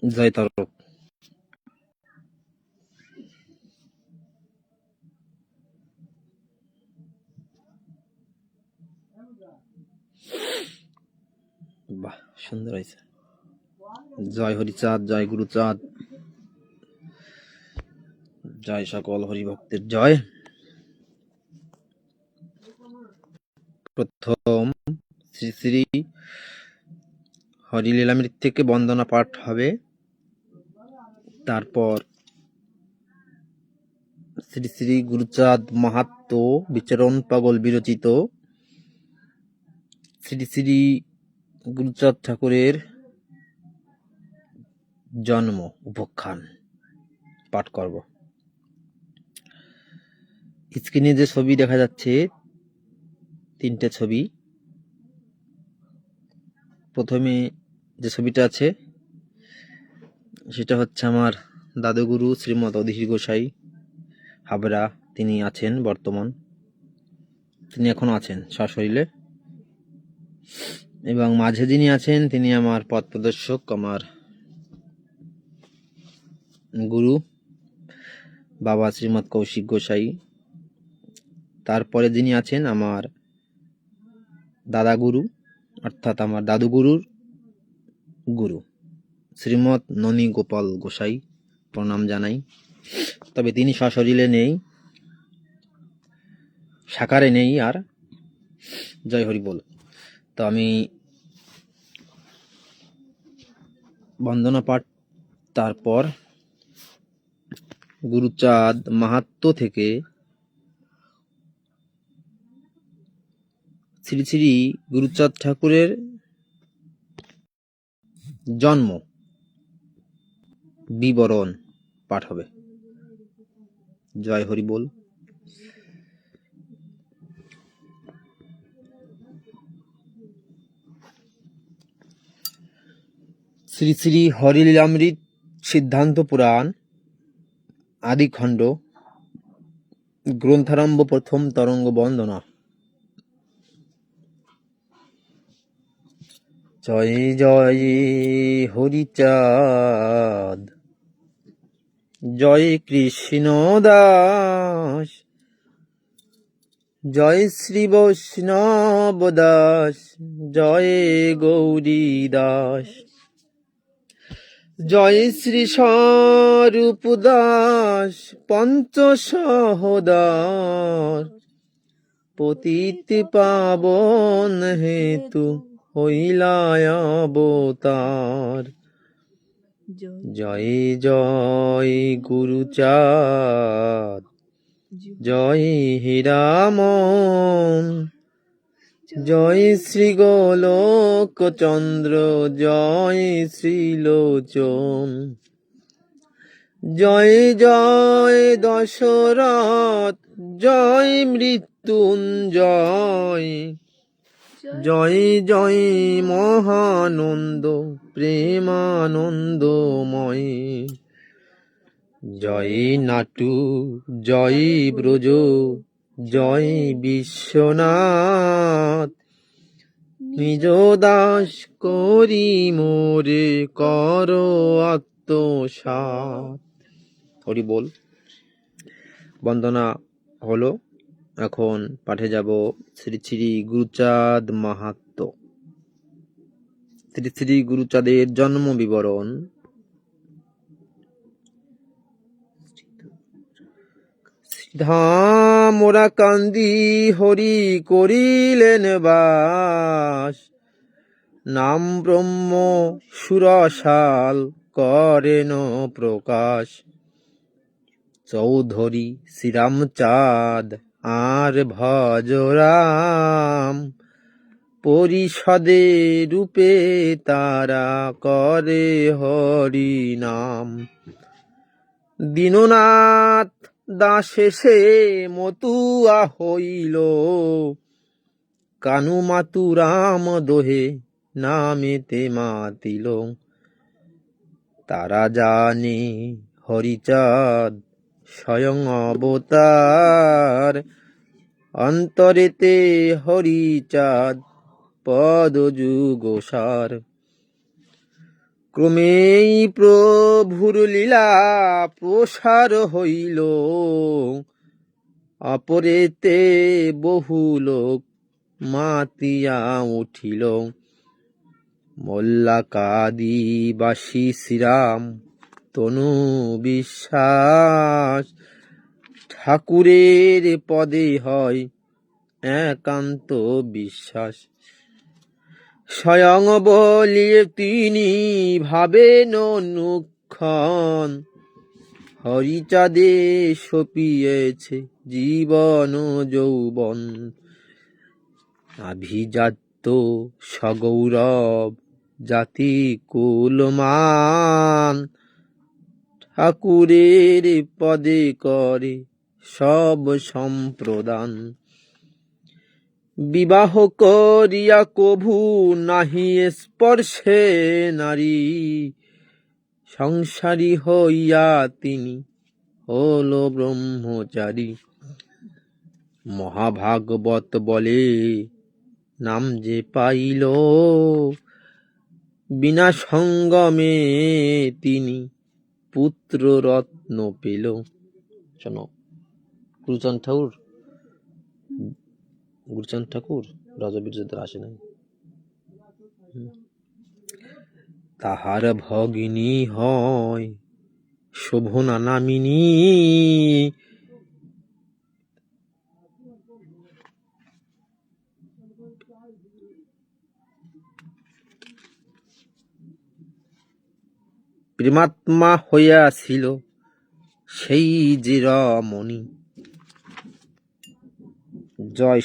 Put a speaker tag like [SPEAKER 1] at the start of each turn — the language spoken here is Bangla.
[SPEAKER 1] জয় তারক। বাহ, সুন্দর হয়েছে। জয় হরিচাঁদ, জয় গুরুচাঁদ, জয় সকল হরিভক্তের জয়। প্রথম শ্রী শ্রী হরিলীলামৃত থেকে বন্দনা পাঠ হবে, তারপর শ্রী শ্রী গুরুচাঁদ মাহাত্ম্য বিচরণ পাগল বিরচিত শ্রী শ্রী গুরুচাঁদ ঠাকুরের জন্ম উপাখ্যান পাঠ করব। স্ক্রিনে যে ছবি দেখা যাচ্ছে, তিনটে ছবি। প্রথমে যে ছবিটা আছে সেটা হচ্ছে আমার দাদুগুরু শ্রীমৎ অধীর গোসাই হাবড়া। তিনি আছেন বর্তমান, তিনি এখনো আছেন সশরীরে। এবং মাঝে যিনি আছেন তিনি আমার পথ প্রদর্শক, আমার গুরু বাবা শ্রীমৎ কৌশিক গোসাই। তারপরে যিনি আছেন আমার দাদা গুরু, অর্থাৎ আমার দাদুগুরুর গুরু শ্রীমৎ ননী গোপাল গোসাই, প্রণাম জানাই। তবে তিনি সশরীরে নেই, সাকারে নেই আর। জয় হরি বল। তো আমি বন্দনা পাঠ, তারপর গুরুচাঁদ মাহাত্ম্য থেকে শ্রী শ্রী গুরুচাঁদ ঠাকুরের জন্ম বিবরণ পাঠ হবে। জয় হরি বল। শ্রী শ্রী হরিলীলামৃত সিদ্ধান্ত পুরাণ আদি খণ্ড, গ্রন্থারম্ভ, প্রথম তরঙ্গ বন্দনা। জয় জয় হরিচাঁদ, জয় কৃষ্ণ দাস, জয় শ্রী বৈষ্ণব দাস, জয় গৌরী দাস, জয় শ্রী স্বরূপ দাস, পঞ্চ সহোদর, পতিত পাবন হেতু হইলায় অবতার। জয় জয় গুরুচাঁদ, জয় হীরামন, জয় শ্রী গোলক চন্দ্র, জয় শ্রীলোচন, জয় জয় দশরথ, জয় মৃত্যুঞ্জয়, জয় জয় মহানন্দ প্রেমানন্দময়, জয় নাটু, জয় ব্রজ, জয় বিশ্বনাথ, নিজ দাস করি মোরে কর আত্মসাৎ। হরি বল। বন্দনা হলো, এখন পাঠে যাব শ্রী শ্রী গুরুচাঁদ মাহাত্ম্য। শ্রী শ্রী গুরুচাঁদের জন্ম বিবরণ। ধাম মোরা কান্দি হরি করিলেন বাস, নাম ব্রহ্ম সুরসাল করেন প্রকাশ, চৌধুরী শ্রীরামচাঁদ আর ভজরাম, পরিষদে রূপে তারা করে হরি নাম। দীননাথ দাসে সে মতুয়া হইল, কানু মাতুরাম দোহে নামেতে মাতিল, তারা জানে হরিচাঁদ স্বয়ং অবতার, অন্তরেতে হরিচাঁদ পদ যুগসার। ক্রমেই প্রভুর লীলা প্রসার হইল, অপরেতে বহু লোক মাতিয়া উঠিল। মোল্লাকাদিবাসী শ্রীরাম তনু বিশ্বাস, ঠাকুরের পদে হয় একান্ত বিশ্বাস। স্বয়ং বলিয়ে তিনি ভাবেন অনুক্ষণ, হরিচাঁদে সপিয়েছে জীবন যৌবন। আভিজাত্য সগৌরব জাতি কুলমান, ঠাকুরের পদে করে সব সম্প্রদান। বিবাহ করিয়া কভু নাহি স্পর্শে নারী, সংসারী হইয়া তিনি হল ব্রহ্মচারী। মহাভাগবত বলে নাম যে পাইল, বিনা সঙ্গমে তিনি পুত্র রত্ন পেল। শোনো, গুরুচাঁদ ঠাকুর রাজবীর্যদের আসে নাই। তাহার ভগিনী হয় শোভনা নামিনী, প্রেমাত্মা হইয়াছিল সেই যে রমণী। জয়